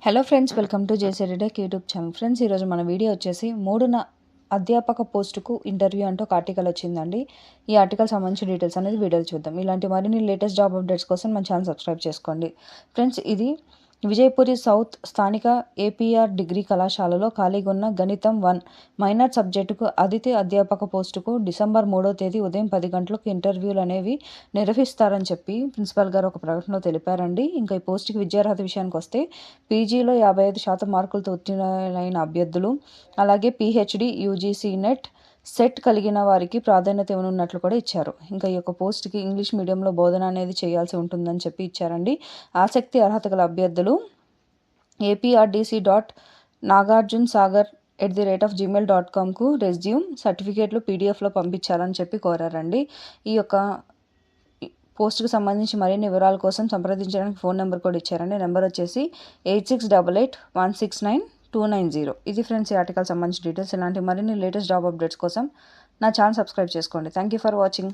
Hello friends, welcome to JCD Tech YouTube channel. Friends, ఈరోజు మన video వచ్చేసి అధ్యాపక పోస్టుకు ఇంటర్వ్యూ అంటూ ఒక ఆర్టికల్ వచ్చిందండి. ఈ ఆర్టికల్ సంబంధించిన డీటెయిల్స్ అనేది వీడియోలో చూద్దాం. ఇలాంటి మరిన్ని లేటెస్ట్ జాబ్ అప్డేట్స్ కోసం మన ఛానల్ సబ్స్క్రైబ్ చేసుకోండి. ఫ్రెండ్స్, ఇది విజయపురి సౌత్ స్థానిక ఏపీఆర్ డిగ్రీ కళాశాలలో ఖాళీగా ఉన్న గణితం 1 మైనర్ సబ్జెక్టుకు అతిథి అధ్యాపక పోస్టుకు డిసెంబర్ 3వ తేదీ ఉదయం 10 గంటలకు ఇంటర్వ్యూలు అనేవి నిర్వహిస్తారని చెప్పి ప్రిన్సిపల్ గారు ఒక ప్రకటనలో తెలిపారండి. ఇంకా ఈ పోస్టుకి విద్యార్హత విషయానికి వస్తే పీజీలో 55% మార్కులతో ఉత్తీర్ణులైన అభ్యర్థులు, అలాగే పీహెచ్డీ, యూజీసీ నెట్ సెట్ కలిగిన వారికి ప్రాధాన్యత ఇవ్వనున్నట్లు కూడా ఇచ్చారు. ఇంకా ఈ యొక్క పోస్ట్కి ఇంగ్లీష్ మీడియంలో బోధన అనేది చేయాల్సి ఉంటుందని చెప్పి ఇచ్చారండి. ఆసక్తి అర్హత గల అభ్యర్థులు aprd.nagarjunsagar@gmail.comకు రెజ్యూమ్, సర్టిఫికేట్లు పీడిఎఫ్లో పంపించాలని చెప్పి కోరారండి. ఈ యొక్క పోస్టుకు సంబంధించి మరిన్ని వివరాల కోసం సంప్రదించడానికి ఫోన్ నెంబర్ కూడా ఇచ్చారండి. నెంబర్ వచ్చేసి 8688169290. ఇది ఫ్రెండ్స్, ఈ ఆర్టికల్ సంబంధించిన డీటెయిల్స్. ఇలాంటి మరిన్ని లేటెస్ట్ జాబ్ అప్డేట్స్ కోసం నా ఛానల్ సబ్స్క్రైబ్ చేసుకోండి. Thank you for watching.